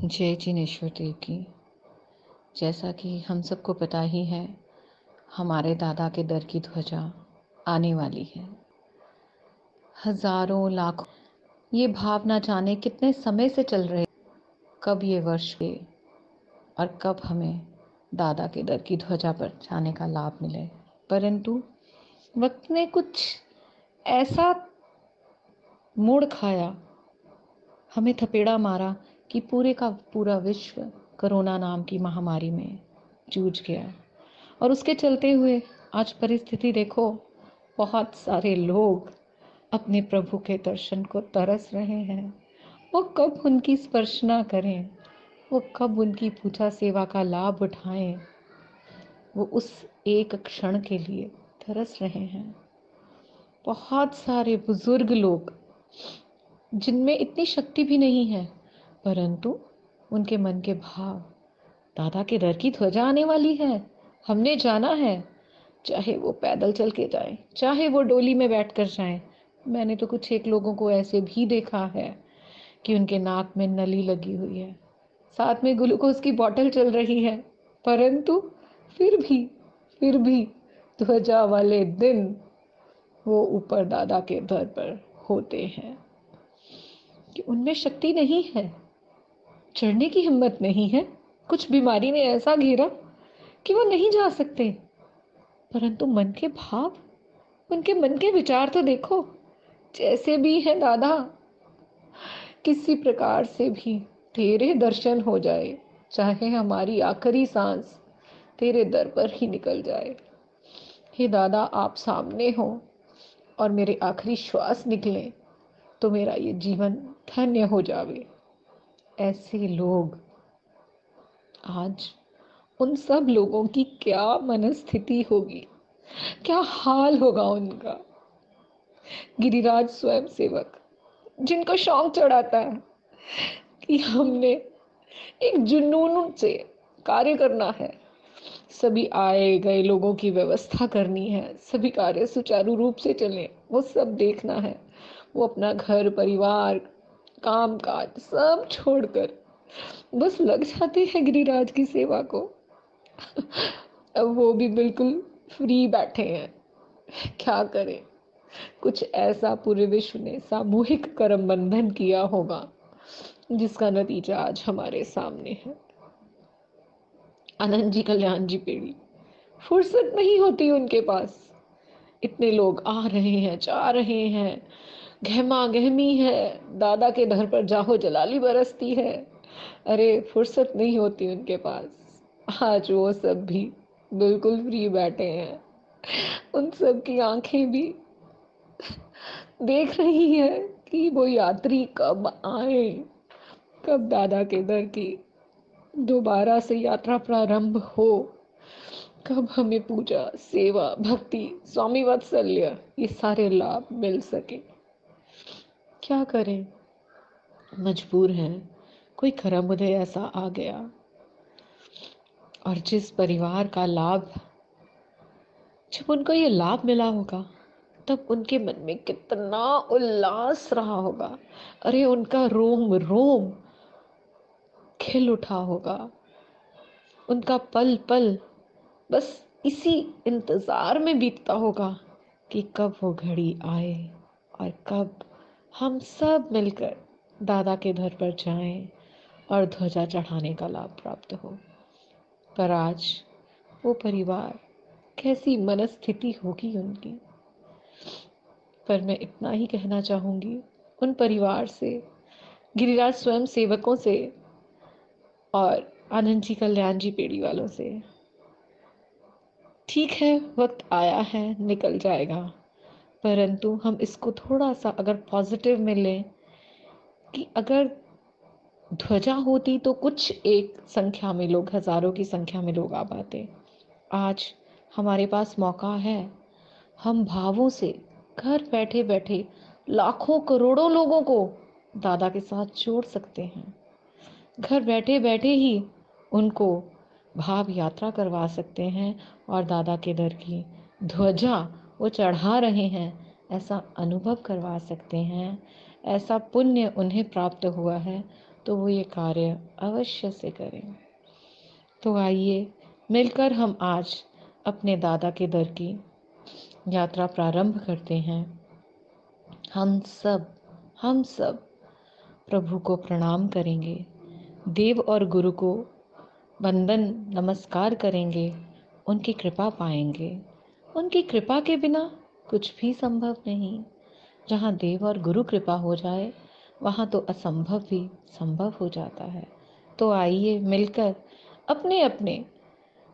जय जिनेश्वर देव की। जैसा कि हम सबको पता ही है, हमारे दादा के दर की ध्वजा आने वाली है। हजारों लाखों ये भाव ना जाने कितने समय से चल रहे, कब ये वर्ष के और कब हमें दादा के दर की ध्वजा पर जाने का लाभ मिले। परंतु वक्त ने कुछ ऐसा मोड़ खाया, हमें थपेड़ा मारा कि पूरे का पूरा विश्व कोरोना नाम की महामारी में जूझ गया। और उसके चलते हुए आज परिस्थिति देखो, बहुत सारे लोग अपने प्रभु के दर्शन को तरस रहे हैं। वो कब उनकी स्पर्शना करें, वो कब उनकी पूजा सेवा का लाभ उठाएं, वो उस एक क्षण के लिए तरस रहे हैं। बहुत सारे बुजुर्ग लोग जिनमें इतनी शक्ति भी नहीं है, परंतु उनके मन के भाव, दादा के दर की ध्वजा आने वाली है, हमने जाना है, चाहे वो पैदल चल के जाए, चाहे वो डोली में बैठकर जाए। मैंने तो कुछ एक लोगों को ऐसे भी देखा है कि उनके नाक में नली लगी हुई है, साथ में ग्लूकोज की बोतल चल रही है, परंतु फिर भी ध्वजा वाले दिन वो ऊपर दादा के दर पर होते हैं। कि उनमें शक्ति नहीं है, चढ़ने की हिम्मत नहीं है, कुछ बीमारी ने ऐसा घेरा कि वो नहीं जा सकते। परंतु मन के भाव, उनके मन के विचार तो देखो, जैसे भी है दादा, किसी प्रकार से भी तेरे दर्शन हो जाए, चाहे हमारी आखिरी सांस तेरे दर पर ही निकल जाए। हे दादा, आप सामने हो और मेरे आखिरी श्वास निकले तो मेरा ये जीवन धन्य हो जावे। ऐसे लोग, आज उन सब लोगों की क्या मनस्थिति होगी, क्या हाल होगा उनका। गिरिराज स्वयं सेवक, जिनको शौक चढ़ाता है कि हमने एक जुनून से कार्य करना है, सभी आए गए लोगों की व्यवस्था करनी है, सभी कार्य सुचारू रूप से चले, वो सब देखना है। वो अपना घर परिवार काम काज सब छोड़कर बस लग जाते हैं गिरिराज की सेवा को। अब वो भी बिल्कुल फ्री बैठे हैं। क्या करें, कुछ ऐसा पूरे विश्व ने सामूहिक कर्म बंधन किया होगा जिसका नतीजा आज हमारे सामने है। आनंद जी, कल्याण जी पेड़ी, फुर्सत नहीं होती उनके पास। इतने लोग आ रहे हैं, जा रहे हैं, गहमा गहमी है, दादा के दर पर जाहो जलाली बरसती है। अरे फुर्सत नहीं होती उनके पास। आज वो सब भी बिल्कुल फ्री बैठे हैं। उन सब की आंखें भी देख रही है कि वो यात्री कब आए, कब दादा के दर की दोबारा से यात्रा प्रारंभ हो, कब हमें पूजा सेवा भक्ति स्वामी वात्सल्य ये सारे लाभ मिल सके। क्या करें, मजबूर हैं। कोई कर्म उदय ऐसा आ गया, और जिस परिवार का लाभ, जब उनको ये लाभ मिला होगा, तब उनके मन में कितना उल्लास रहा होगा। अरे उनका रोम रोम खिल उठा होगा। उनका पल पल बस इसी इंतजार में बीतता होगा कि कब वो घड़ी आए और कब हम सब मिलकर दादा के दर पर जाएं और ध्वजा चढ़ाने का लाभ प्राप्त हो। पर आज वो परिवार, कैसी मनस्थिति होगी उनकी। पर मैं इतना ही कहना चाहूंगी उन परिवार से, गिरिराज स्वयं सेवकों से और आनंद जी कल्याण जी पेड़ी वालों से, ठीक है वक्त आया है, निकल जाएगा, परंतु हम इसको थोड़ा सा अगर पॉजिटिव में लें कि अगर ध्वजा होती तो कुछ एक संख्या में लोग, हजारों की संख्या में लोग आ पाते। आज हमारे पास मौका है, हम भावों से घर बैठे बैठे लाखों करोड़ों लोगों को दादा के साथ जोड़ सकते हैं। घर बैठे बैठे ही उनको भाव यात्रा करवा सकते हैं और दादा के दर की ध्वजा वो चढ़ा रहे हैं ऐसा अनुभव करवा सकते हैं। ऐसा पुण्य उन्हें प्राप्त हुआ है, तो वो ये कार्य अवश्य से करें। तो आइए मिलकर हम आज अपने दादा के दर की यात्रा प्रारंभ करते हैं। हम सब प्रभु को प्रणाम करेंगे, देव और गुरु को वंदन नमस्कार करेंगे, उनकी कृपा पाएंगे। उनकी कृपा के बिना कुछ भी संभव नहीं। जहाँ देव और गुरु कृपा हो जाए वहाँ तो असंभव भी संभव हो जाता है। तो आइए मिलकर अपने अपने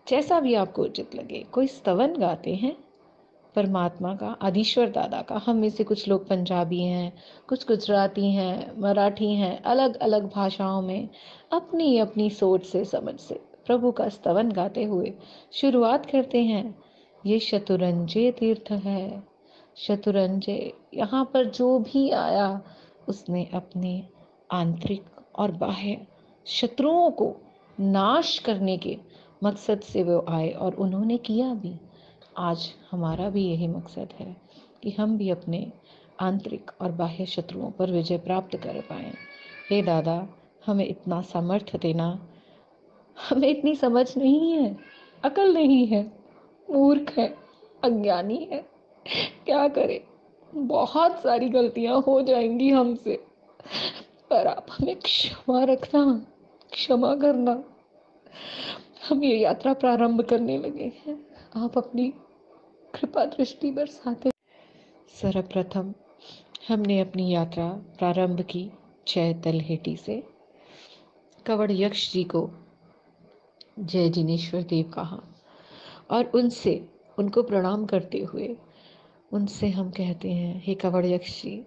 जैसा भी आपको उचित लगे कोई स्तवन गाते हैं परमात्मा का, आदिश्वर दादा का। हम में से कुछ लोग पंजाबी हैं, कुछ गुजराती हैं, मराठी हैं, अलग अलग भाषाओं में अपनी अपनी सोच से समझ से प्रभु का स्तवन गाते हुए शुरुआत करते हैं। ये शतुरंजय तीर्थ है। शतुरंजय, यहाँ पर जो भी आया उसने अपने आंतरिक और बाह्य शत्रुओं को नाश करने के मकसद से वो आए और उन्होंने किया भी। आज हमारा भी यही मकसद है कि हम भी अपने आंतरिक और बाह्य शत्रुओं पर विजय प्राप्त कर पाएं। हे दादा, हमें इतना सामर्थ्य देना। हमें इतनी समझ नहीं है, अकल नहीं है, मूर्ख है, अज्ञानी है, क्या करें। बहुत सारी गलतियां हो जाएंगी हमसे, पर आप हमें क्षमा रखना, क्षमा करना। हम ये यात्रा प्रारंभ करने लगे हैं, आप अपनी कृपा दृष्टि बरसाते। सर्वप्रथम हमने अपनी यात्रा प्रारंभ की जय तलहेटी से। कवड़ यक्ष जी को जय जिनेश्वर देव कहा और उनको प्रणाम करते हुए उनसे हम कहते हैं, हे कवड़ यक्ष जी,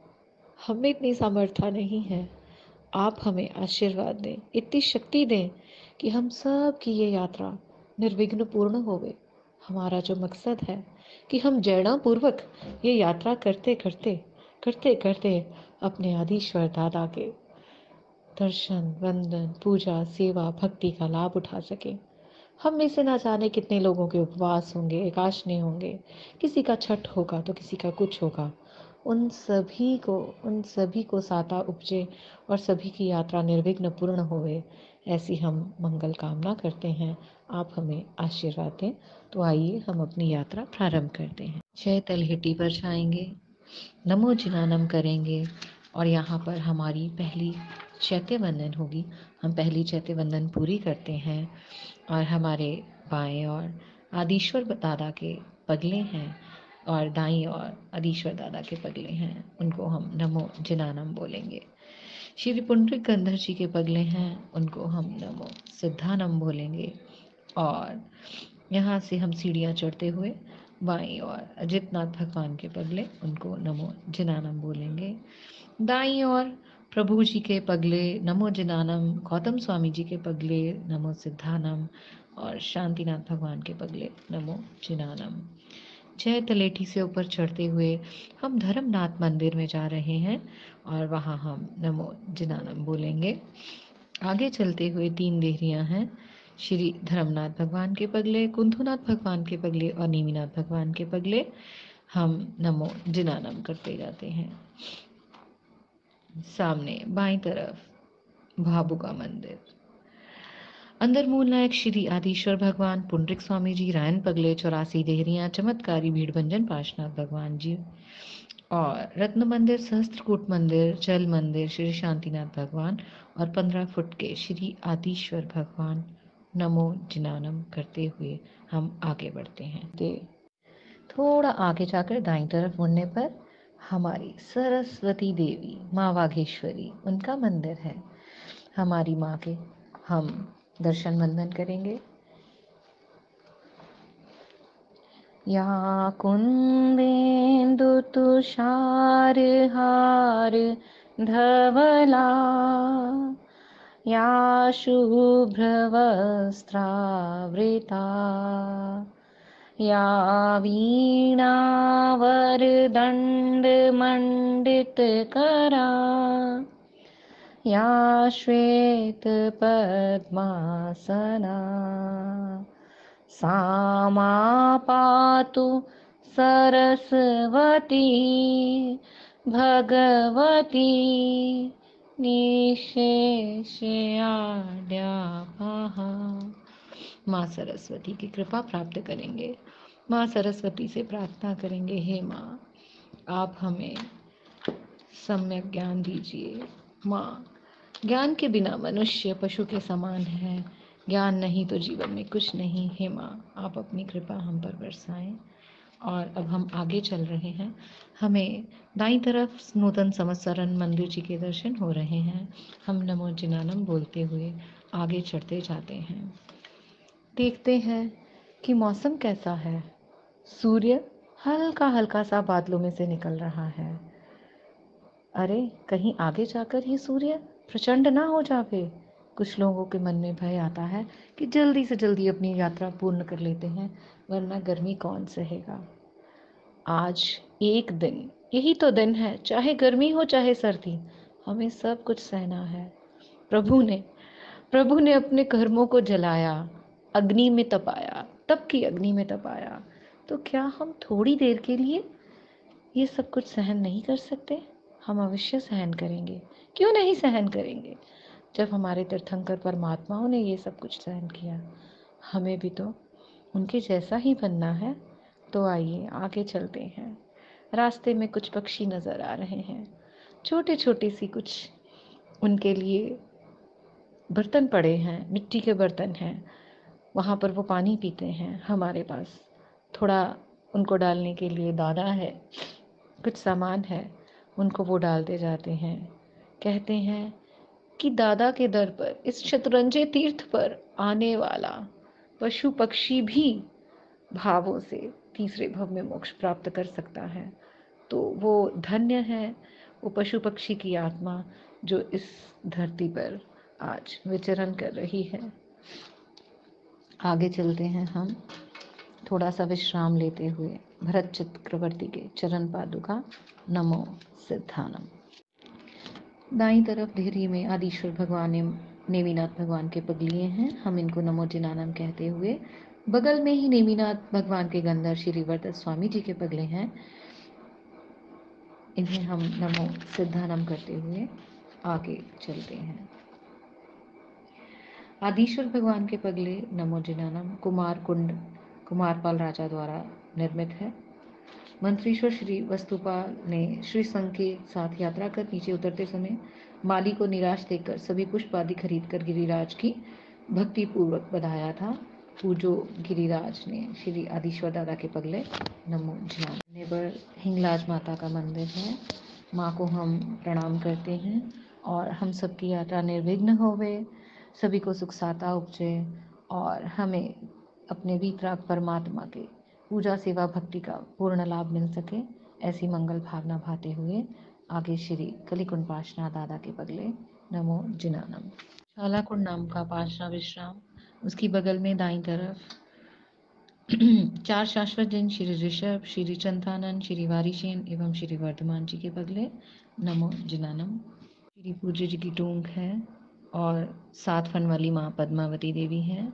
हमें इतनी सामर्थ्य नहीं है, आप हमें आशीर्वाद दें, इतनी शक्ति दें कि हम सब की ये यात्रा निर्विघ्न पूर्ण होवे। हमारा जो मकसद है कि हम जैना पूर्वक ये यात्रा करते करते अपने आदिश्वर दादा के दर्शन, वंदन, पूजा, सेवा, भक्ति का लाभ उठा सके। हम में से ना जाने कितने लोगों के उपवास होंगे, एकादशी होंगे, किसी का छठ होगा तो किसी का कुछ होगा। उन सभी को साता उपजे और सभी की यात्रा निर्विघ्न पूर्ण होवे, ऐसी हम मंगल कामना करते हैं। आप हमें आशीर्वाद दें। तो आइए हम अपनी यात्रा प्रारंभ करते हैं। जय तलहेटी पर जाएंगे, नमो जिनानम करेंगे और यहाँ पर हमारी पहली चैत्य वंदन होगी। हम पहली चैत्य वंदन पूरी करते हैं और हमारे बाएं और आदिश्वर दादा के पगले हैं और दाईं ओर आदिश्वर दादा के पगले हैं, उनको हम नमो जिनानम बोलेंगे। श्री पुंडरीक गंधर जी के पगले हैं, उनको हम नमो सिद्धानम बोलेंगे। और यहाँ से हम सीढ़ियाँ चढ़ते हुए बाईं ओर अजितनाथ भगवान के पगले, उनको नमो जिनानम बोलेंगे। दाईं ओर प्रभु जी के पगले नमो जिनानम, गौतम स्वामी जी के पगले नमो सिद्धानम और शांतिनाथ भगवान के पगले नमो जिनानम। जय तलेठी से ऊपर चढ़ते हुए हम धर्मनाथ मंदिर में जा रहे हैं और वहाँ हम नमो जिनानम बोलेंगे। आगे चलते हुए 3 देहरियाँ हैं, श्री धर्मनाथ भगवान के पगले, कुंथुनाथ भगवान के पगले और नेमिनाथ भगवान के पगले। हम नमो जिनानम करते जाते हैं। सामने बाईं तरफ भाबू का मंदिर, अंदर मूल नायक श्री आदिश्वर भगवान, पुंडरिक स्वामी जी, रायन पगले, 84 देहरियाँ, चमत्कारी भीड़ भंजन पार्शनाथ भगवान जी और रत्न मंदिर, सहस्त्रकूट मंदिर, जल मंदिर, श्री शांतिनाथ भगवान और 15 फुट के श्री आदिश्वर भगवान। नमो जिनानम करते हुए हम आगे बढ़ते हैं। थोड़ा आगे जाकर दाईं तरफ मुड़ने पर हमारी सरस्वती देवी माँ वाघेश्वरी, उनका मंदिर है। हमारी माँ के हम दर्शन वंदन करेंगे। या कुंदेन्दु तुषार हार धवला, या शुभ्रवस्त्रावृता, या वीणावरदण्डमण्डितकरा, या श्वेतपद्मासना, सा मा पातु सरस्वती भगवती निशेषयाड्यापः। माँ सरस्वती की कृपा प्राप्त करेंगे। माँ सरस्वती से प्रार्थना करेंगे, हे माँ आप हमें सम्यक ज्ञान दीजिए। माँ, ज्ञान के बिना मनुष्य पशु के समान है। ज्ञान नहीं तो जीवन में कुछ नहीं। हे माँ, आप अपनी कृपा हम पर बरसाएं। और अब हम आगे चल रहे हैं। हमें दाईं तरफ नूतन संवत्सरण मंदिर जी के दर्शन हो रहे हैं। हम नमो जिनानम बोलते हुए आगे चढ़ते जाते हैं। देखते हैं कि मौसम कैसा है। सूर्य हल्का हल्का सा बादलों में से निकल रहा है। अरे, कहीं आगे जाकर ही सूर्य प्रचंड ना हो जावे। कुछ लोगों के मन में भय आता है कि जल्दी से जल्दी अपनी यात्रा पूर्ण कर लेते हैं, वरना गर्मी कौन सहेगा। आज एक दिन, यही तो दिन है, चाहे गर्मी हो चाहे सर्दी, हमें सब कुछ सहना है। प्रभु ने अपने कर्मों को जलाया, अग्नि में तपाया, तप की अग्नि में तपाया। तो क्या हम थोड़ी देर के लिए ये सब कुछ सहन नहीं कर सकते? हम अवश्य सहन करेंगे। क्यों नहीं सहन करेंगे? जब हमारे तीर्थंकर परमात्माओं ने ये सब कुछ सहन किया, हमें भी तो उनके जैसा ही बनना है। तो आइए आगे चलते हैं। रास्ते में कुछ पक्षी नजर आ रहे हैं। छोटे छोटे सी कुछ उनके लिए बर्तन पड़े हैं, मिट्टी के बर्तन हैं। वहाँ पर वो पानी पीते हैं। हमारे पास थोड़ा उनको डालने के लिए दाना है, कुछ सामान है, उनको वो डालते जाते हैं। कहते हैं कि दादा के दर पर, इस शतरंजे तीर्थ पर आने वाला पशु पक्षी भी भावों से तीसरे भव में मोक्ष प्राप्त कर सकता है। तो वो धन्य है, वो पशु पक्षी की आत्मा जो इस धरती पर आज विचरण कर रही है। आगे चलते हैं हम, थोड़ा सा विश्राम लेते हुए भरत चक्रवर्ती के चरण पादुका नमो सिद्धानम। दाईं तरफ देहरी में आदिश्वर भगवान ने नेमिनाथ भगवान के पग लिए हैं। हम इनको नमो जिनानम कहते हुए, बगल में ही नेमिनाथ भगवान के गंधर श्री वरदत स्वामी जी के पगले हैं। इन्हें हम नमो सिद्धानम करते हुए आगे चलते हैं। आदिश्वर भगवान के पगले नमो जिनानम कुमार कुंड कुमारपाल राजा द्वारा निर्मित है। मंत्रीश्वर श्री वस्तुपाल ने श्री संघ के साथ यात्रा कर नीचे उतरते समय माली को निराश देखकर सभी पुष्प आदि खरीद कर गिरिराज की भक्ति पूर्वक बधाया था। पूजो गिरिराज ने श्री आदिश्वर दादा के पगले नमो जिनाने पर हिंगलाज माता का मंदिर है। माँ को हम प्रणाम करते हैं और हम सबकी यात्रा निर्विघ्न होवे, सभी को सुख साता उपजे और हमें अपने वितराग परमात्मा के पूजा सेवा भक्ति का पूर्ण लाभ मिल सके, ऐसी मंगल भावना भाते हुए आगे श्री कलिकुंड पाशना दादा के पगले नमो जिनानम। शालाकुंड नाम का पाशना विश्राम, उसकी बगल में दाईं तरफ चार शाश्वत जन श्री ऋषभ, श्री चंद्रानंद, श्री वारीशेन एवं श्री वर्धमान जी के पगले नमो जिनानम। श्री पूज्य जी की टूंक है और 7 फन वाली माँ पद्मावती देवी है।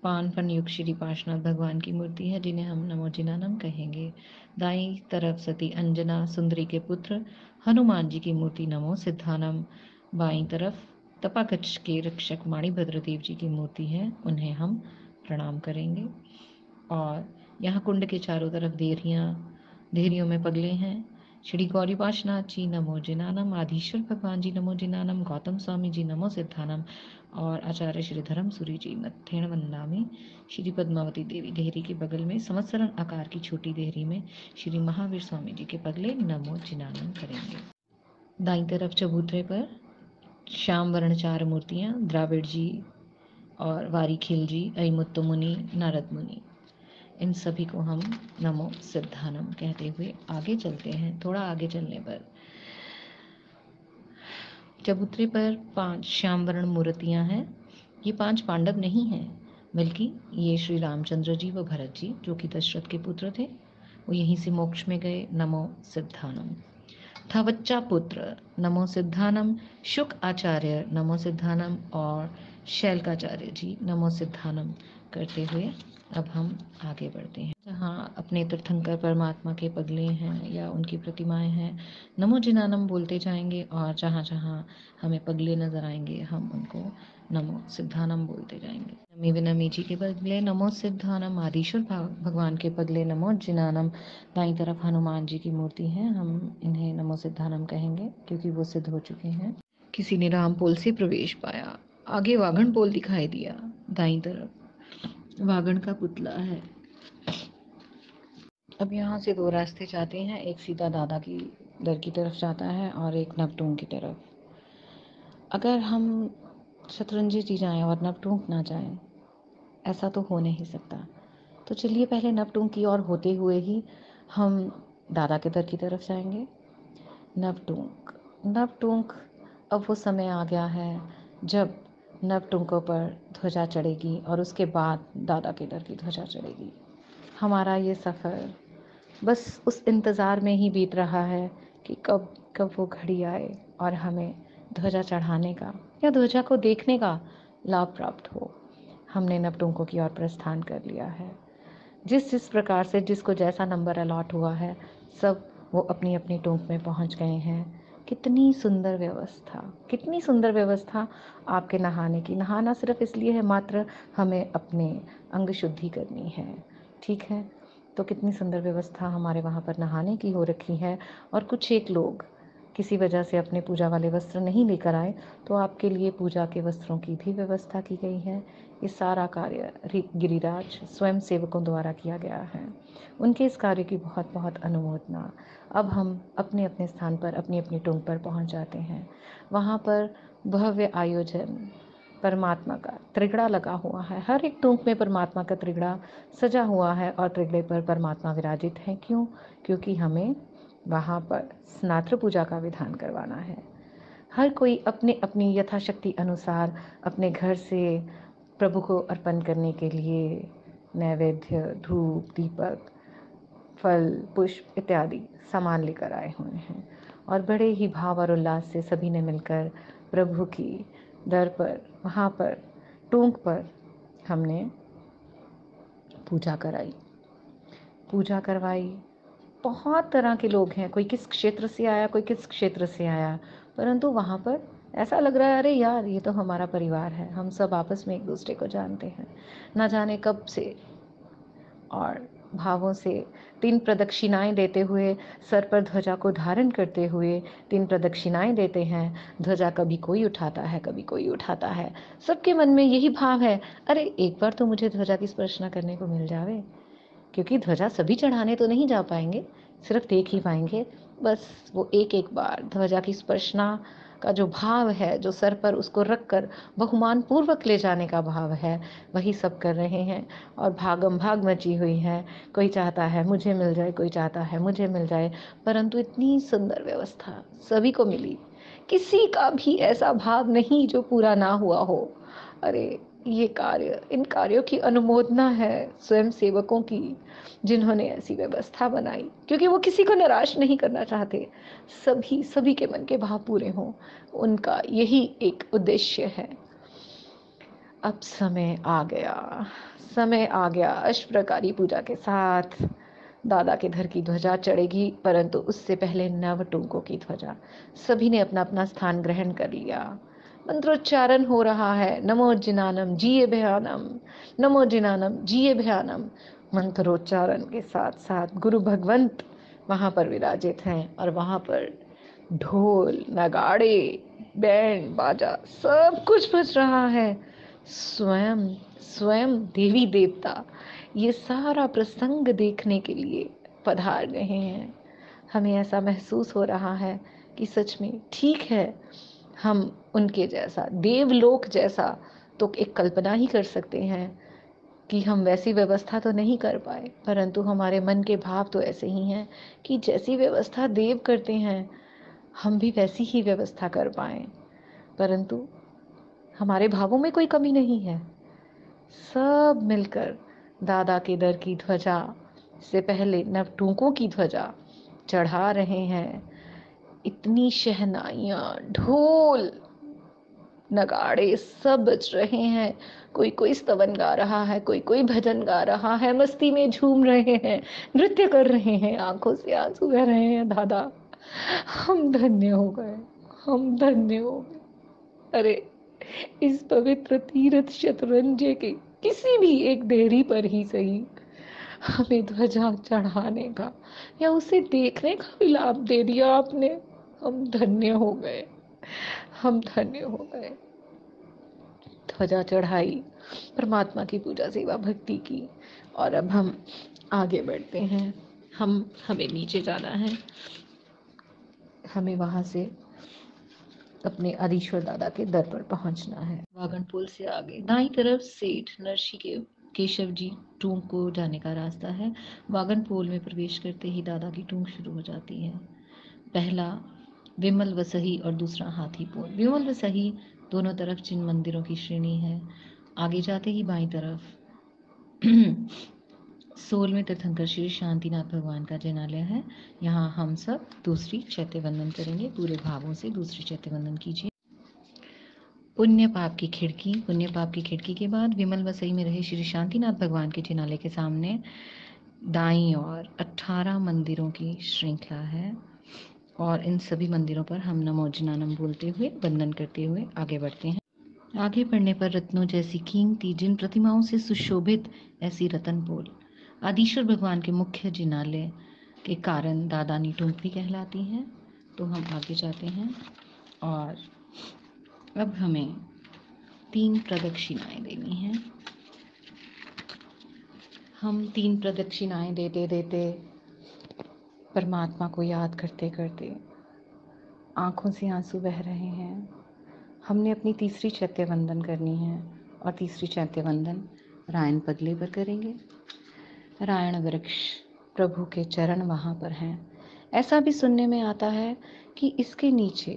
5 फन युक्त श्री पार्श्वनाथ भगवान की मूर्ति है, जिन्हें हम नमो जिनानम कहेंगे। दाईं तरफ सती अंजना सुंदरी के पुत्र हनुमान जी की मूर्ति नमो सिद्धानम। बाईं तरफ तपाकच्छ के रक्षक माणिभद्र देव जी की मूर्ति है, उन्हें हम प्रणाम करेंगे। और यहाँ कुंड के चारों तरफ देहरियों में पगले हैं। श्री गौरी पाशनाथ जी नमो जिनानम, आदिश्वर भगवान जी नमो जिनानम, गौतम स्वामी जी नमो सिद्धानम और आचार्य श्री धर्म सूरी जी नत्थेण वंदामी। श्री पद्मावती देवी देहरी के बगल में संवत्सरण आकार की छोटी देहरी में श्री महावीर स्वामी जी के पगले नमो जिनानम करेंगे। दाईं तरफ चबूतरे पर श्याम वर्ण 4 मूर्तियाँ, द्राविड़ जी और वारीखेल जी, अयमुत्त मुनि, नारद मुनि, इन सभी को हम नमो सिद्धानम कहते हुए आगे चलते हैं। थोड़ा आगे चलने पर चबूतरे पर 5 श्यामवर्ण मूर्तियां हैं। ये 5 पांडव नहीं हैं, बल्कि ये श्री रामचंद्र जी व भरत जी, जो कि दशरथ के पुत्र थे, वो यहीं से मोक्ष में गए। नमो सिद्धानम। था बच्चा पुत्र नमो सिद्धानम, शुक आचार्य नमो सिद्धानम और शैलकाचार्य जी नमो सिद्धानम। करते हुए अब हम आगे बढ़ते हैं। जहाँ अपने तीर्थंकर परमात्मा के पगले हैं या उनकी प्रतिमाएं हैं, नमो जिनानम बोलते जाएंगे, और जहाँ जहाँ हमें पगले नजर आएंगे हम उनको नमो सिद्धानम बोलते जाएंगे। नमी विनमी जी के पगले नमो सिद्धानम, आदिश्वर भगवान के पगले नमो जिनानम। दाईं तरफ हनुमान जी की मूर्ति है, हम इन्हें नमो सिद्धानम कहेंगे क्योंकि वो सिद्ध हो चुके हैं। किसी ने राम पोल से प्रवेश पाया, आगे वाघन पोल दिखाई दिया, दाईं तरफ वाघन का पुतला है। अब यहाँ से दो रास्ते जाते हैं, एक सीधा दादा की दर की तरफ जाता है और एक नवटूंग की तरफ। अगर हम शतरंजी जी जाएं और नवटूंग ना जाएं, ऐसा तो हो नहीं सकता। तो चलिए पहले नवटूंग की ओर होते हुए ही हम दादा के दर की तरफ जाएंगे। नवटूंग, नवटूंग, अब वो समय आ गया है जब नवटुंकों पर ध्वजा चढ़ेगी और उसके बाद दादा के दर की ध्वजा चढ़ेगी। हमारा ये सफ़र बस उस इंतज़ार में ही बीत रहा है कि कब कब वो घड़ी आए और हमें ध्वजा चढ़ाने का या ध्वजा को देखने का लाभ प्राप्त हो। हमने नवटुंकों की ओर प्रस्थान कर लिया है। जिस जिस प्रकार से जिसको जैसा नंबर अलॉट हुआ है, सब वो अपनी अपनी टोंक में पहुंच गए हैं। कितनी सुंदर व्यवस्था, कितनी सुंदर व्यवस्था आपके नहाने की। नहाना सिर्फ इसलिए है मात्र हमें अपने अंग शुद्धि करनी है, ठीक है। तो कितनी सुंदर व्यवस्था हमारे वहाँ पर नहाने की हो रखी है। और कुछ एक लोग किसी वजह से अपने पूजा वाले वस्त्र नहीं लेकर आए, तो आपके लिए पूजा के वस्त्रों की भी व्यवस्था की गई है। ये सारा कार्य गिरिराज स्वयं सेवकों द्वारा किया गया है। उनके इस कार्य की बहुत बहुत अनुमोदना। अब हम अपने अपने स्थान पर अपनी अपनी टोंक पर पहुंच जाते हैं। वहाँ पर भव्य आयोजन, परमात्मा का त्रिगड़ा लगा हुआ है। हर एक टोंक में परमात्मा का त्रिगड़ा सजा हुआ है और त्रिगड़े पर परमात्मा विराजित हैं। क्यों? क्योंकि हमें वहाँ पर स्नात्र पूजा का विधान करवाना है। हर कोई अपने अपनी यथाशक्ति अनुसार अपने घर से प्रभु को अर्पण करने के लिए नैवेद्य, धूप, दीपक, फल, पुष्प इत्यादि सामान लेकर आए हुए हैं और बड़े ही भाव और उल्लास से सभी ने मिलकर प्रभु की दर पर, वहाँ पर टोंक पर हमने पूजा कराई, पूजा करवाई। बहुत तरह के लोग हैं, कोई किस क्षेत्र से आया, कोई किस क्षेत्र से आया, परंतु वहाँ पर ऐसा लग रहा है अरे यार ये तो हमारा परिवार है, हम सब आपस में एक दूसरे को जानते हैं। ना जाने कब से और भावों से 3 प्रदक्षिणाएं देते हुए, सर पर ध्वजा को धारण करते हुए 3 प्रदक्षिणाएं देते हैं। ध्वजा कभी कोई उठाता है, कभी कोई उठाता है। सबके मन में यही भाव है, अरे एक बार तो मुझे ध्वजा की स्पर्शना करने को मिल जावे, क्योंकि ध्वजा सभी चढ़ाने तो नहीं जा पाएंगे, सिर्फ देख ही पाएंगे। बस वो एक एक बार ध्वजा की स्पर्शना का जो भाव है, जो सर पर उसको रख कर बहुमान पूर्वक ले जाने का भाव है, वही सब कर रहे हैं और भागम भाग मची हुई है। कोई चाहता है मुझे मिल जाए, कोई चाहता है मुझे मिल जाए, परंतु इतनी सुंदर व्यवस्था सभी को मिली। किसी का भी ऐसा भाव नहीं जो पूरा ना हुआ हो। अरे ये कार्य, इन कार्यों की अनुमोदना है स्वयं सेवकों की, जिन्होंने ऐसी व्यवस्था बनाई, क्योंकि वो किसी को निराश नहीं करना चाहते। सभी सभी के मन के भाव पूरे हों, उनका यही एक उद्देश्य है। अब समय आ गया, समय आ गया। अष्टप्रकारी पूजा के साथ दादा के घर की ध्वजा चढ़ेगी, परंतु उससे पहले नवटुंकों की ध्वजा। सभी ने अपना अपना स्थान ग्रहण कर लिया। मंत्रोच्चारण हो रहा है, नमो जिनानम जिये भयानम, नमो जिनानम जिये भयानम। मंत्रोच्चारण के साथ साथ गुरु भगवंत वहाँ पर विराजित हैं और वहाँ पर ढोल, नगाड़े, बैंड बाजा सब कुछ बज रहा है। स्वयं स्वयं देवी देवता ये सारा प्रसंग देखने के लिए पधार रहे हैं। हमें ऐसा महसूस हो रहा है कि सच में ठीक है, हम उनके जैसा, देवलोक जैसा तो एक कल्पना ही कर सकते हैं कि हम वैसी व्यवस्था तो नहीं कर पाए, परंतु हमारे मन के भाव तो ऐसे ही हैं कि जैसी व्यवस्था देव करते हैं हम भी वैसी ही व्यवस्था कर पाएं। परंतु हमारे भावों में कोई कमी नहीं है। सब मिलकर दादा के दर की ध्वजा से पहले नवटुंकों की ध्वजा चढ़ा रहे हैं। इतनी शहनाइयाँ, ढोल, नगाड़े सब बज रहे हैं, कोई कोई स्तवन गा रहा है, कोई कोई भजन गा रहा है, मस्ती में झूम रहे हैं, नृत्य कर रहे हैं, आंखों से आंसू बह रहे हैं। दादा, हम धन्य हो गए, हम धन्य हो गए। अरे, इस पवित्र तीर्थ शतरंज के किसी भी एक देहरी पर ही सही हमें ध्वजा चढ़ाने का या उसे देखने का भी लाभ दे दिया आपने। हम धन्य हो गए, हम धन्य हो गए। ध्वजा चढ़ाई, परमात्मा की पूजा सेवा भक्ति की, और अब हम आगे बढ़ते हैं। हमें नीचे जाना है, हमें वहां से अपने आदिश्वर दादा के दर पर पहुंचना है। वागन पुल से आगे दाईं तरफ सेठ नरसी के केशव जी टूंग को जाने का रास्ता है। वागन पुल में प्रवेश करते ही दादा की टूंग शुरू हो जाती है। पहला विमल वसही और दूसरा हाथी पुल। विमल वसही दोनों तरफ जिन मंदिरों की श्रेणी है। आगे जाते ही बाईं तरफ 16वें तीर्थंकर श्री शांतिनाथ भगवान का जिनालय है। यहाँ हम सब दूसरी चैत्य वंदन करेंगे। पूरे भावों से दूसरी चैत्य वंदन कीजिए। पुण्य पाप की खिड़की। पुण्य पाप की खिड़की के बाद विमल वसई में रहे श्री शांतिनाथ भगवान के जिनालय के सामने दाईं ओर 18 मंदिरों की श्रृंखला है, और इन सभी मंदिरों पर हम नमो जिनानम बोलते हुए वंदन करते हुए आगे बढ़ते हैं। आगे बढ़ने पर रत्नों जैसी कीमती जिन प्रतिमाओं से सुशोभित ऐसी रतन पोल आदिश्वर भगवान के मुख्य जिनालय के कारण दादानी टूंग भी कहलाती हैं। तो हम आगे जाते हैं और अब हमें 3 प्रदक्षिणाएं देनी हैं। हम 3 प्रदक्षिणाएं देते देते परमात्मा को याद करते करते आंखों से आंसू बह रहे हैं। हमने अपनी तीसरी चैत्य वंदन करनी है, और तीसरी चैत्य वंदन रायन पगले पर करेंगे। रायण वृक्ष प्रभु के चरण वहाँ पर हैं। ऐसा भी सुनने में आता है कि इसके नीचे,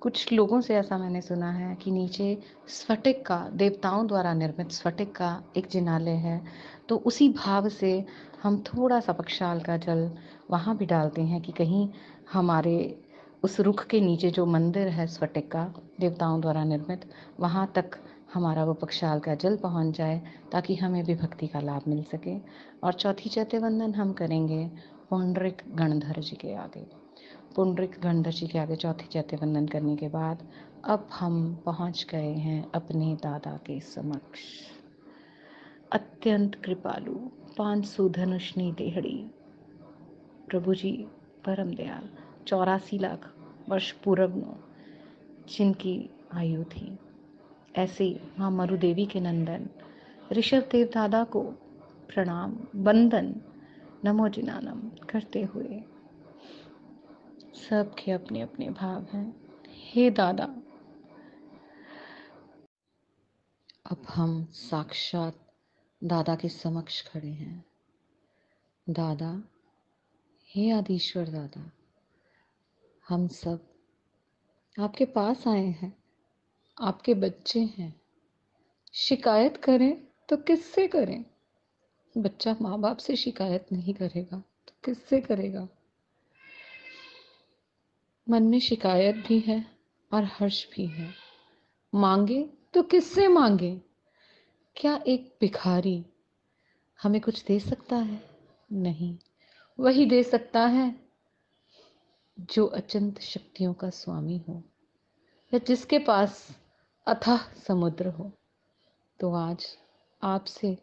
कुछ लोगों से ऐसा मैंने सुना है कि नीचे स्फटिक का, देवताओं द्वारा निर्मित स्फटिक का एक जिनालय है। तो उसी भाव से हम थोड़ा सा पक्षाल का जल वहाँ भी डालते हैं कि कहीं हमारे उस रुख के नीचे जो मंदिर है स्फटिक का, देवताओं द्वारा निर्मित, वहाँ तक हमारा वो पक्षाल का जल पहुँच जाए, ताकि हमें भी भक्ति का लाभ मिल सके। और चौथी चैत्य वंदन हम करेंगे पुंडरिक गणधर जी के आगे। पुंडरिक गणधर जी के आगे चौथी चैत्य वंदन करने के बाद अब हम पहुँच गए हैं अपने दादा के समक्ष। अत्यंत कृपालु 500 धनुषनी देहड़ी प्रभु जी परम दयाल 84 लाख वर्ष पूर्व जिनकी आयु थी, ऐसे माँ मरु देवी के नंदन ऋषभ देव दादा को प्रणाम वंदन नमो जिनानम करते हुए सबके अपने अपने भाव हैं। हे दादा, अब हम साक्षात दादा के समक्ष खड़े हैं। दादा, हे आदिश्वर दादा, हम सब आपके पास आए हैं, आपके बच्चे हैं। शिकायत करें तो किससे करें? बच्चा माँ बाप से शिकायत नहीं करेगा तो किससे करेगा? मन में शिकायत भी है और हर्ष भी है। मांगे तो किससे मांगे? क्या एक भिखारी हमें कुछ दे सकता है? नहीं, वही दे सकता है जो अचिंत शक्तियों का स्वामी हो, या जिसके पास अथाह समुद्र हो। तो आज आपसे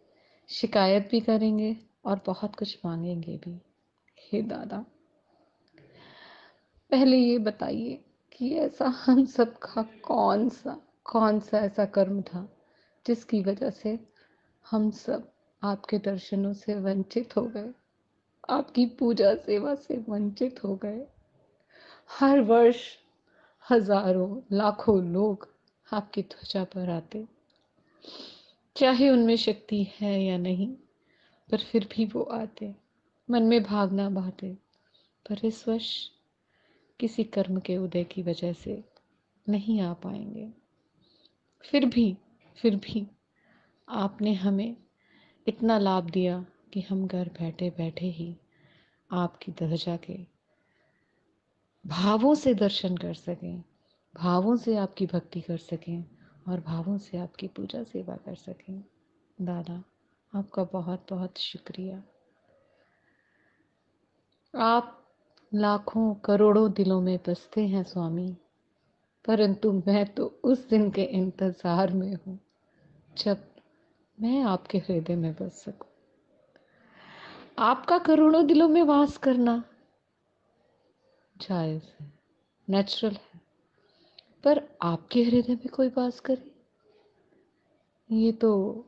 शिकायत भी करेंगे और बहुत कुछ मांगेंगे भी। हे दादा, पहले ये बताइए कि ऐसा हम सब का कौन सा ऐसा कर्म था जिसकी वजह से हम सब आपके दर्शनों से वंचित हो गए, आपकी पूजा सेवा से वंचित हो गए। हर वर्ष हजारों लाखों लोग आपकी ध्वजा पर आते, चाहे उनमें शक्ति है या नहीं, पर फिर भी वो आते, मन में भावना बहाते। पर इस वर्ष किसी कर्म के उदय की वजह से नहीं आ पाएंगे। फिर भी आपने हमें इतना लाभ दिया कि हम घर बैठे बैठे ही आपकी ध्वजा के भावों से दर्शन कर सकें, भावों से आपकी भक्ति कर सकें और भावों से आपकी पूजा सेवा कर सकें। दादा, आपका बहुत बहुत शुक्रिया। आप लाखों करोड़ों दिलों में बसते हैं स्वामी, परंतु मैं तो उस दिन के इंतजार में हूँ जब मैं आपके हृदय में बस सकूं। आपका करोड़ों दिलों में वास करना जायज है, नेचुरल है, पर आपके हृदय में कोई वास करे, ये तो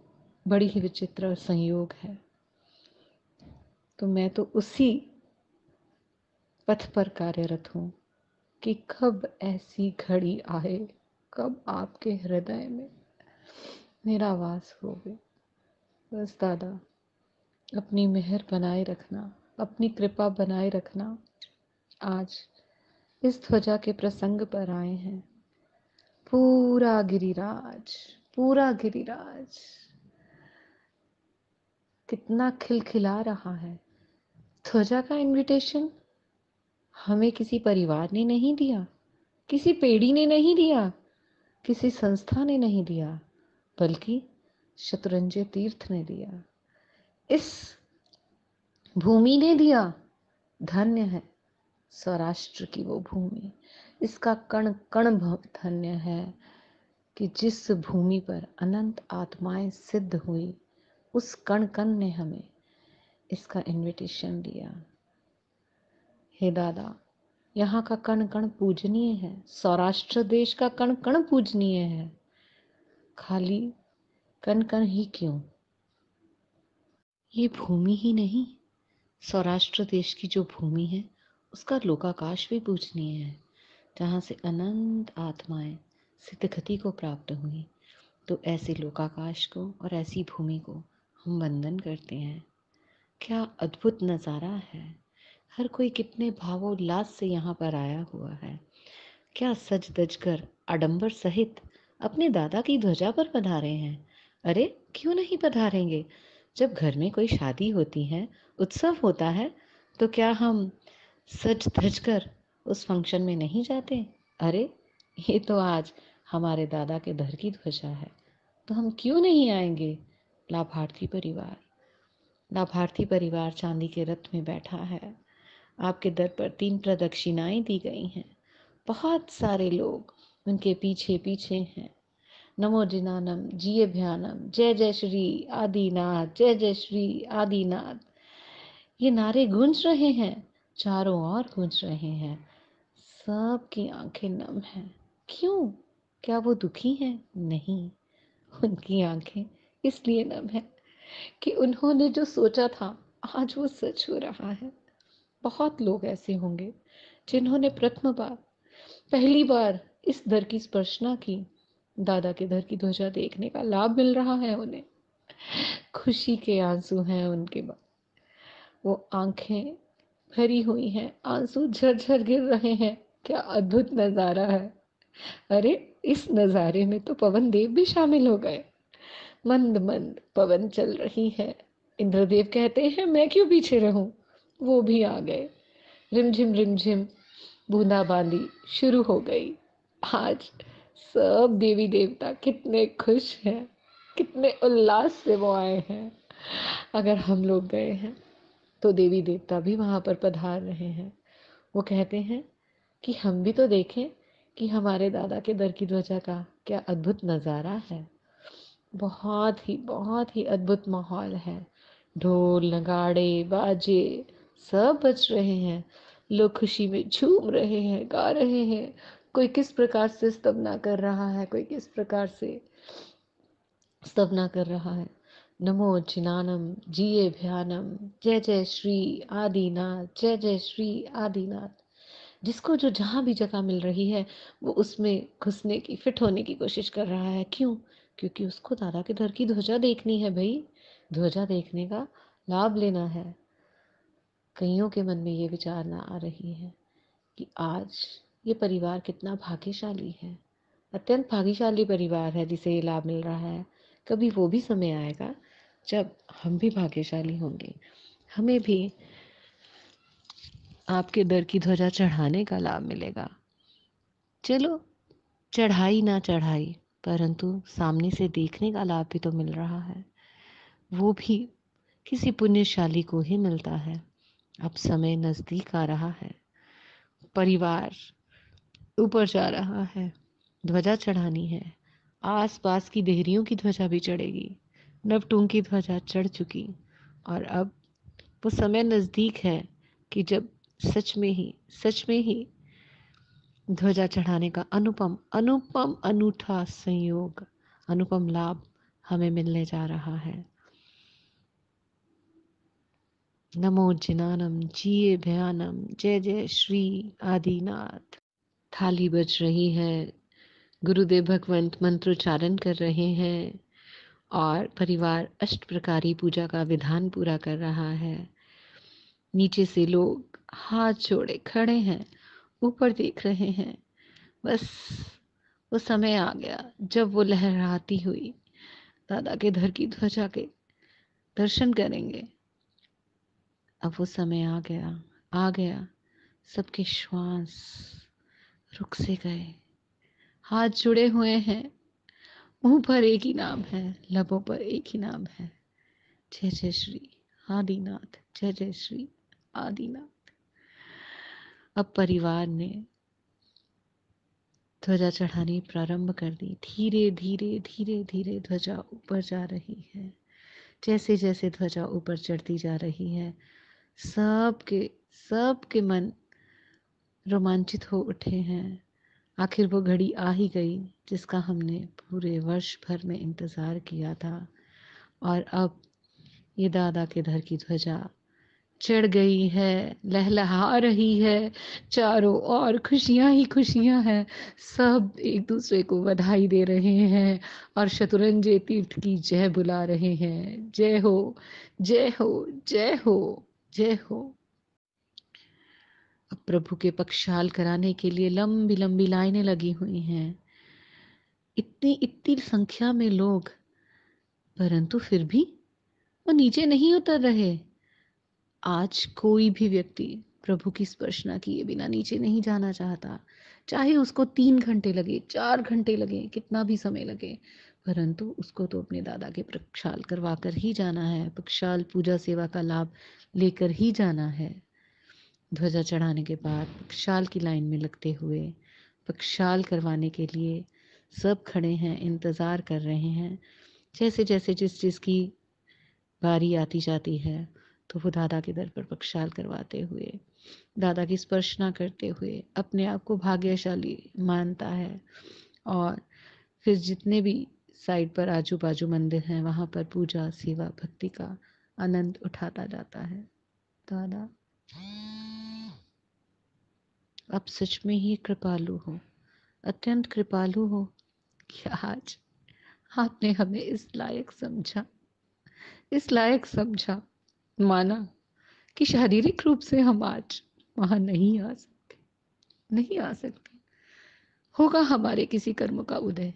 बड़ी ही विचित्र संयोग है। तो मैं तो उसी पथ पर कार्यरत हूँ कि कब ऐसी घड़ी आए, कब आपके हृदय में मेरा वास हो गए। बस दादा, अपनी मेहर बनाए रखना, अपनी कृपा बनाए रखना। आज इस ध्वजा के प्रसंग पर आए हैं। पूरा गिरिराज, पूरा गिरिराज कितना खिलखिला रहा है। ध्वजा का इनविटेशन हमें किसी परिवार ने नहीं दिया, किसी पेड़ी ने नहीं दिया, किसी संस्था ने नहीं दिया, बल्कि शतरंजय तीर्थ ने दिया, इस भूमि ने दिया। धन्य है सौराष्ट्र की वो भूमि, इसका कण कण धन्य है कि जिस भूमि पर अनंत आत्माएं सिद्ध हुई, उस कण कण ने हमें इसका इनविटेशन दिया। हे दादा, यहाँ का कण कण पूजनीय है, सौराष्ट्र देश का कण कण पूजनीय है। खाली कण कण ही क्यों, ये भूमि ही नहीं, सौराष्ट्र देश की जो भूमि है उसका लोकाकाश भी पूजनीय है, जहाँ से अनंत आत्माएं सिद्धगति को प्राप्त हुई। तो ऐसे लोकाकाश को और ऐसी भूमि को हम वंदन करते हैं। क्या अद्भुत नज़ारा है। हर कोई कितने भावोल्लास से यहाँ पर आया हुआ है। क्या सज धज कर आडंबर सहित अपने दादा की ध्वजा पर पधारे हैं। अरे क्यों नहीं पधारेंगे। जब घर में कोई शादी होती है, उत्सव होता है, तो क्या हम सज धज कर उस फंक्शन में नहीं जाते। अरे ये तो आज हमारे दादा के घर की ध्वजा है, तो हम क्यों नहीं आएंगे। लाभार्थी परिवार चांदी के रथ में बैठा है। आपके दर पर 3 प्रदक्षिणाएं दी गई हैं। बहुत सारे लोग उनके पीछे पीछे हैं। नमो जिनानम जिये भ्यानम, जय जय श्री आदिनाथ, जय जय श्री आदिनाथ, ये नारे गूंज रहे हैं, चारों ओर गूंज रहे हैं। सबकी आंखें नम हैं। क्यों, क्या वो दुखी हैं? नहीं, उनकी आंखें इसलिए नम है कि उन्होंने जो सोचा था आज वो सच हो रहा है। बहुत लोग ऐसे होंगे जिन्होंने पहली बार इस दर की स्पर्शना की। दादा के दर की ध्वजा देखने का लाभ मिल रहा है उन्हें। खुशी के आंसू हैं उनके बाद, वो आंखें भरी हुई हैं, आंसू झरझर गिर रहे हैं। क्या अद्भुत नजारा है। अरे इस नजारे में तो पवन देव भी शामिल हो गए। मंद मंद पवन चल रही है। इंद्रदेव कहते हैं मैं क्यों पीछे रहूं, वो भी आ गए। रिमझिम बूंदाबांदी शुरू हो गई। आज सब देवी देवता कितने खुश हैं, कितने उल्लास से वो आए हैं। अगर हम लोग गए हैं तो देवी देवता भी वहां पर पधार रहे हैं। वो कहते हैं कि हम भी तो देखें कि हमारे दादा के दर की ध्वजा का क्या अद्भुत नज़ारा है। बहुत ही अद्भुत माहौल है। ढोल नगाड़े बाजे सब बज रहे हैं। लोग खुशी में झूम रहे हैं, गा रहे हैं। कोई किस प्रकार से स्तवना कर रहा है, कोई किस प्रकार से स्तवना कर रहा है। नमो जिनानम जिये भ्यानम, जय जय श्री आदिनाथ, जय जय श्री आदिनाथ। जिसको जो जहाँ भी जगह मिल रही है वो उसमें घुसने की, फिट होने की कोशिश कर रहा है। क्यों? क्योंकि उसको दादा के घर की ध्वजा देखनी है भाई। ध्वजा देखने का लाभ लेना है। कईयों के मन में ये विचारना आ रही है कि आज ये परिवार कितना भाग्यशाली है, अत्यंत भाग्यशाली परिवार है जिसे ये लाभ मिल रहा है। कभी वो भी समय आएगा जब हम भी भाग्यशाली होंगे, हमें भी आपके दर की ध्वजा चढ़ाने का लाभ मिलेगा। चलो चढ़ाई ना चढ़ाई, परंतु सामने से देखने का लाभ भी तो मिल रहा है, वो भी किसी पुण्यशाली को ही मिलता है। अब समय नजदीक आ रहा है, परिवार ऊपर जा रहा है, ध्वजा चढ़ानी है। आस पास की देहरियों की ध्वजा भी चढ़ेगी। नवटूंग की ध्वजा चढ़ चुकी, और अब वो समय नजदीक है कि जब सच में ही ध्वजा चढ़ाने का अनुपम अनुपम अनूठा संयोग, अनुपम लाभ हमें मिलने जा रहा है। नमो जिनानम जिये भयानम, जय जय श्री आदिनाथ। थाली बज रही है, गुरुदेव भगवंत मंत्रोच्चारण कर रहे हैं और परिवार अष्ट प्रकारी पूजा का विधान पूरा कर रहा है। नीचे से लोग हाथ जोड़े खड़े हैं, ऊपर देख रहे हैं। बस वो समय आ गया जब वो लहराती हुई दादा के धर की ध्वजा के दर्शन करेंगे। अब वो समय आ गया। सबके श्वास रुक से गए, हाथ जुड़े हुए हैं, मुंह पर एक ही नाम है, लबों पर एक ही नाम है, जय जय श्री आदिनाथ, जय जय श्री आदिनाथ। अब परिवार ने ध्वजा चढ़ानी प्रारंभ कर दी। धीरे धीरे धीरे धीरे ध्वजा ऊपर जा रही है। जैसे जैसे ध्वजा ऊपर चढ़ती जा रही है, सबके सबके मन रोमांचित हो उठे हैं। आखिर वो घड़ी आ ही गई जिसका हमने पूरे वर्ष भर में इंतज़ार किया था। और अब ये दादा के धर की ध्वजा चढ़ गई है, लहलहा रही है। चारों ओर खुशियां ही खुशियां हैं। सब एक दूसरे को बधाई दे रहे हैं और शतरंजय तीर्थ की जय बुला रहे हैं। जय हो, जय हो, जय हो, जय हो। अब प्रभु के पक्षाल कराने के लिए लंबी लंबी लाइनें लगी हुई हैं। इतनी इतनी संख्या में लोग, परंतु फिर भी वो नीचे नहीं उतर रहे। आज कोई भी व्यक्ति प्रभु की स्पर्शना किए बिना नीचे नहीं जाना चाहता। चाहे उसको 3 घंटे लगे, 4 घंटे लगे, कितना भी समय लगे, परंतु उसको तो अपने दादा के प्रक्षाल करवा कर ही जाना है। प्रक्षाल पूजा सेवा का लाभ लेकर ही जाना है। ध्वजा चढ़ाने के बाद प्रक्षाल की लाइन में लगते हुए प्रक्षाल करवाने के लिए सब खड़े हैं, इंतज़ार कर रहे हैं। जैसे जैसे जिसकी बारी आती जाती है, तो वो दादा के दर पर प्रक्षाल करवाते हुए, दादा की स्पर्शना करते हुए अपने आप को भाग्यशाली मानता है। और फिर जितने भी साइड पर आजू बाजू मंदिर हैं, वहाँ पर पूजा सेवा भक्ति का आनंद उठाता जाता है। दादा आप सच में ही कृपालु हो, अत्यंत कृपालु हो कि आज आपने हमें इस लायक समझा, माना कि शारीरिक रूप से हम आज वहां नहीं आ सकते। होगा हमारे किसी कर्म का उदय,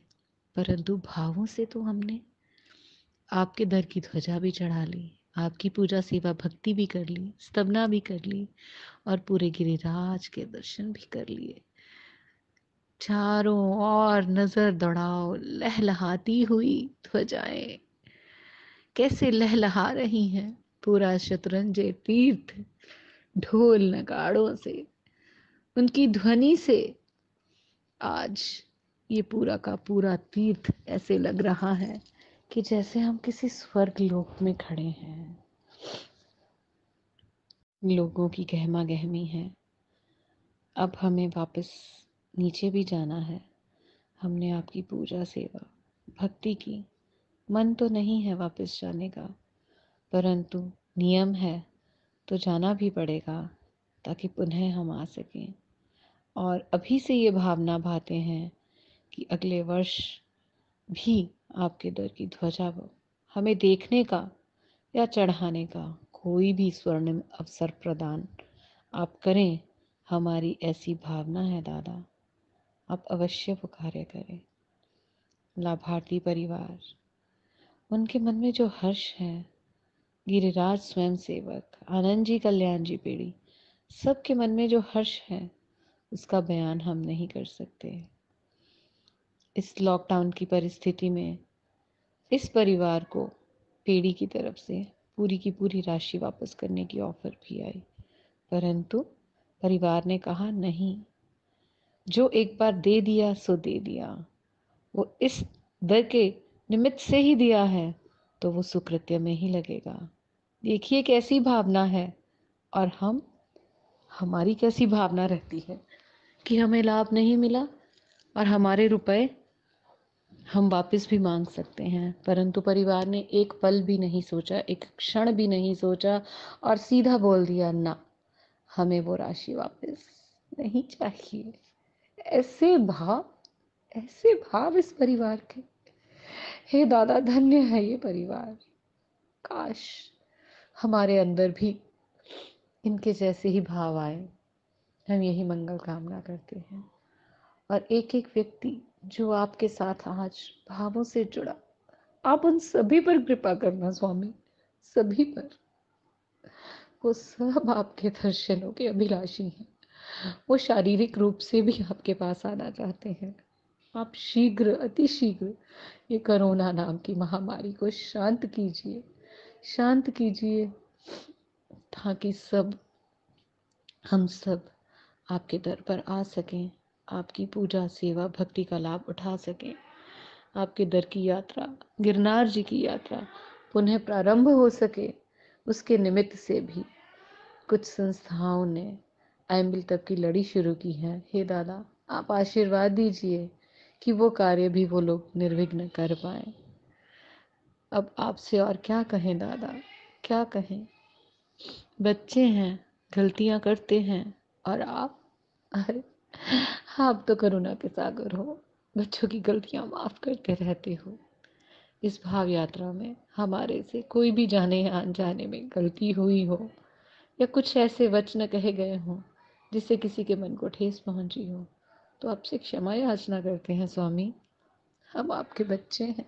परंतु भावों से तो हमने आपके दर की ध्वजा भी चढ़ा ली, आपकी पूजा सेवा भक्ति भी कर ली, स्तवना भी कर ली और पूरे गिरिराज के दर्शन भी कर लिए। चारों ओर नजर दौड़ाओ, लहलहाती हुई ध्वजाएं कैसे लहलहा रही हैं। पूरा शतरंजय तीर्थ ढोल नगाड़ों से, उनकी ध्वनि से आज ये पूरा का पूरा तीर्थ ऐसे लग रहा है कि जैसे हम किसी स्वर्ग लोक में खड़े हैं। लोगों की गहमा गहमी है। अब हमें वापस नीचे भी जाना है। हमने आपकी पूजा सेवा भक्ति की, मन तो नहीं है वापस जाने का, परंतु नियम है तो जाना भी पड़ेगा ताकि पुनः हम आ सकें। और अभी से ये भावना भाते हैं कि अगले वर्ष भी आपके दर की ध्वजा हमें देखने का या चढ़ाने का कोई भी स्वर्णिम अवसर प्रदान आप करें। हमारी ऐसी भावना है दादा, आप अवश्य वो कार्य करें। लाभार्थी परिवार, उनके मन में जो हर्ष है, गिरिराज स्वयं सेवक, आनंद जी, कल्याण जी पेड़ी, सबके मन में जो हर्ष है उसका बयान हम नहीं कर सकते। इस लॉकडाउन की परिस्थिति में इस परिवार को पेड़ी की तरफ से पूरी की पूरी राशि वापस करने की ऑफर भी आई, परंतु परिवार ने कहा नहीं, जो एक बार दे दिया सो दे दिया, वो इस दर के निमित्त से ही दिया है तो वो सुकृत्य में ही लगेगा। देखिए कैसी भावना है, और हमारी कैसी भावना रहती है कि हमें लाभ नहीं मिला और हमारे रुपए हम वापस भी मांग सकते हैं, परंतु परिवार ने एक पल भी नहीं सोचा, एक क्षण भी नहीं सोचा और सीधा बोल दिया ना, हमें वो राशि वापस नहीं चाहिए। ऐसे भाव, ऐसे भाव इस परिवार के। हे दादा, धन्य है ये परिवार। काश हमारे अंदर भी इनके जैसे ही भाव आए। हम यही मंगल कामना करते हैं। और एक एक व्यक्ति जो आपके साथ आज भावों से जुड़ा, आप उन सभी पर कृपा करना स्वामी, सभी पर। वो सब आपके दर्शनों के अभिलाषी हैं, वो शारीरिक रूप से भी आपके पास आना चाहते हैं। आप शीघ्र, अति शीघ्र ये कोरोना नाम की महामारी को शांत कीजिए, शांत कीजिए, ताकि हम सब आपके दर पर आ सकें, आपकी पूजा सेवा भक्ति का लाभ उठा सकें, आपके दर की यात्रा, गिरनार जी की यात्रा पुनः प्रारंभ हो सके। उसके निमित्त से भी कुछ संस्थाओं ने अयंबिल तक की लड़ी शुरू की है। हे दादा, आप आशीर्वाद दीजिए कि वो कार्य भी वो लोग निर्विघ्न कर पाए। अब आपसे और क्या कहें दादा, क्या कहें। बच्चे हैं, गलतियां करते हैं, और आप, अरे आप तो करुणा के सागर हो, बच्चों की गलतियां माफ करते रहते हो। इस भाव यात्रा में हमारे से कोई भी जाने या अनजाने में गलती हुई हो, या कुछ ऐसे वचन कहे गए हों जिससे किसी के मन को ठेस पहुंची हो, तो आपसे क्षमा याचना करते हैं स्वामी। हम आपके बच्चे हैं,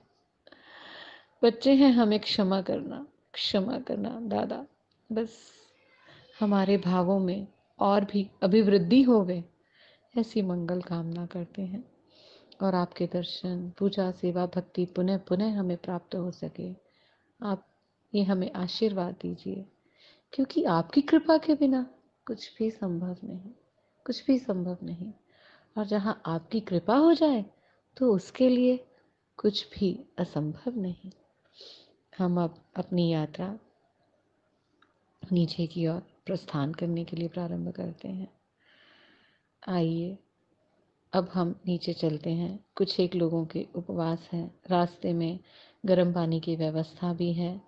बच्चे हैं, हमें क्षमा करना, क्षमा करना दादा। बस हमारे भावों में और भी अभिवृद्धि होवे, ऐसी मंगल कामना करते हैं। और आपके दर्शन, पूजा सेवा भक्ति पुनः पुनः हमें प्राप्त हो सके। आप ये हमें आशीर्वाद दीजिए, क्योंकि आपकी कृपा के बिना कुछ भी संभव नहीं, कुछ भी संभव नहीं। और जहाँ आपकी कृपा हो जाए तो उसके लिए कुछ भी असंभव नहीं। हम अब अपनी यात्रा नीचे की ओर प्रस्थान करने के लिए प्रारंभ करते हैं। आइए अब हम नीचे चलते हैं। कुछ एक लोगों के उपवास हैं, रास्ते में गर्म पानी की व्यवस्था भी है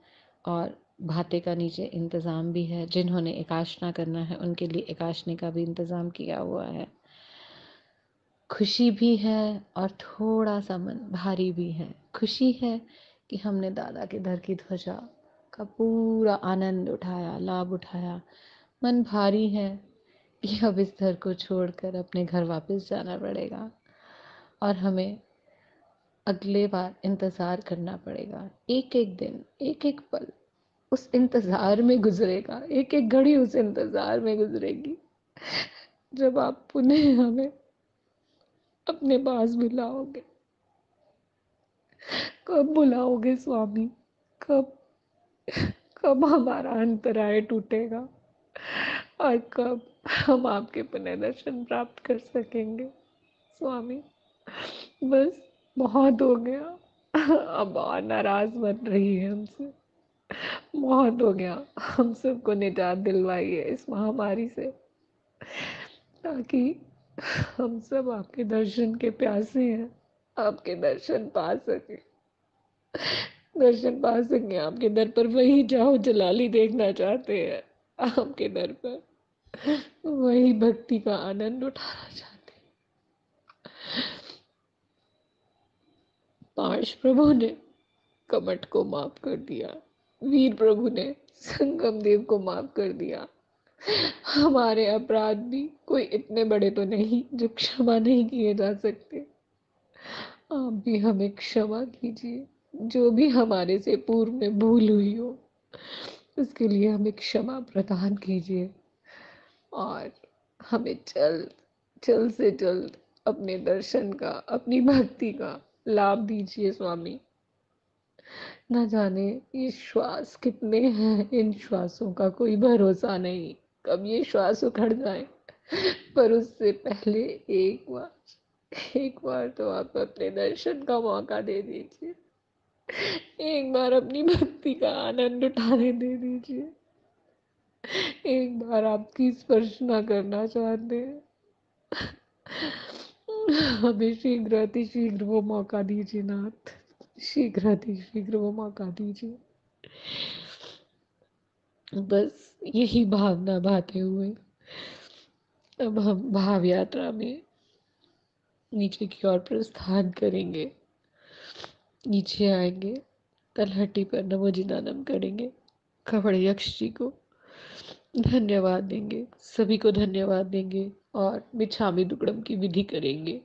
और भाते का नीचे इंतज़ाम भी है। जिन्होंने एकाशना करना है उनके लिए एकाशने का भी इंतज़ाम किया हुआ है। खुशी भी है और थोड़ा सा मन भारी भी है। खुशी है कि हमने दादा के दर की ध्वजा का पूरा आनंद उठाया, लाभ उठाया। मन भारी है कि अब इस दर को छोड़कर अपने घर वापस जाना पड़ेगा और हमें अगले बार इंतज़ार करना पड़ेगा। एक एक दिन, एक एक पल उस इंतज़ार में गुजरेगा, एक एक घड़ी उस इंतज़ार में गुजरेगी, जब आप पुनः हमें अपने पास बुलाओगे। कब बुलाओगे स्वामी, कब, कब हमारा अंतराय टूटेगा और कब हम आपके पुनः दर्शन प्राप्त कर सकेंगे स्वामी। बस बहुत हो गया, अब और नाराज मत रहिए हमसे। बहुत हो गया, हम सबको निजात दिलवाइए इस महामारी से, ताकि हम सब आपके दर्शन के प्यासे हैं, आपके दर्शन पा सके, दर्शन पा सके आपके दर पर। वही जाओ जलाली देखना चाहते हैं आपके दर पर, वही भक्ति का आनंद उठाना चाहते हैं। पार्श प्रभु ने कमट को माफ कर दिया, वीर प्रभु ने संगम देव को माफ कर दिया। हमारे अपराध भी कोई इतने बड़े तो नहीं जो क्षमा नहीं किए जा सकते। आप भी हमें क्षमा कीजिए, जो भी हमारे से पूर्व में भूल हुई हो उसके लिए हमें क्षमा प्रदान कीजिए और हमें जल्द, जल्द से जल्द अपने दर्शन का, अपनी भक्ति का लाभ दीजिए स्वामी। ना जाने ये श्वास कितने हैं, इन श्वासों का कोई भरोसा नहीं, कब ये श्वास उखड़ जाए। पर उससे पहले एक बार तो आप अपने दर्शन का मौका दे दीजिए। एक बार अपनी भक्ति का आनंद उठाने दे दीजिए। एक बार आपकी स्पर्शना करना चाहते हैं। हमें शीघ्र अतिशीघ्र वो मौका दीजिए नाथ, शीघ्र अतिशीघ्र वो मौका दीजिए। बस यही भावना भाते हुए अब हम भाव यात्रा में नीचे की ओर प्रस्थान करेंगे। नीचे आएंगे, तलहटी पर नमो जिनानम करेंगे, खबड़ यक्ष जी को धन्यवाद देंगे, सभी को धन्यवाद देंगे और मिच्छामी दुक्कड़म की विधि करेंगे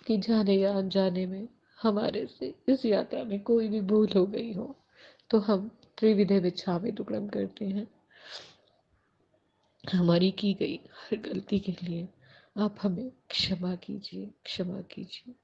कि जाने या अनजाने में हमारे से इस यात्रा में कोई भी भूल हो गई हो तो हम त्रिविधे मिच्छामी दुक्कड़म करते हैं। हमारी की गई हर गलती के लिए आप हमें क्षमा कीजिए, क्षमा कीजिए।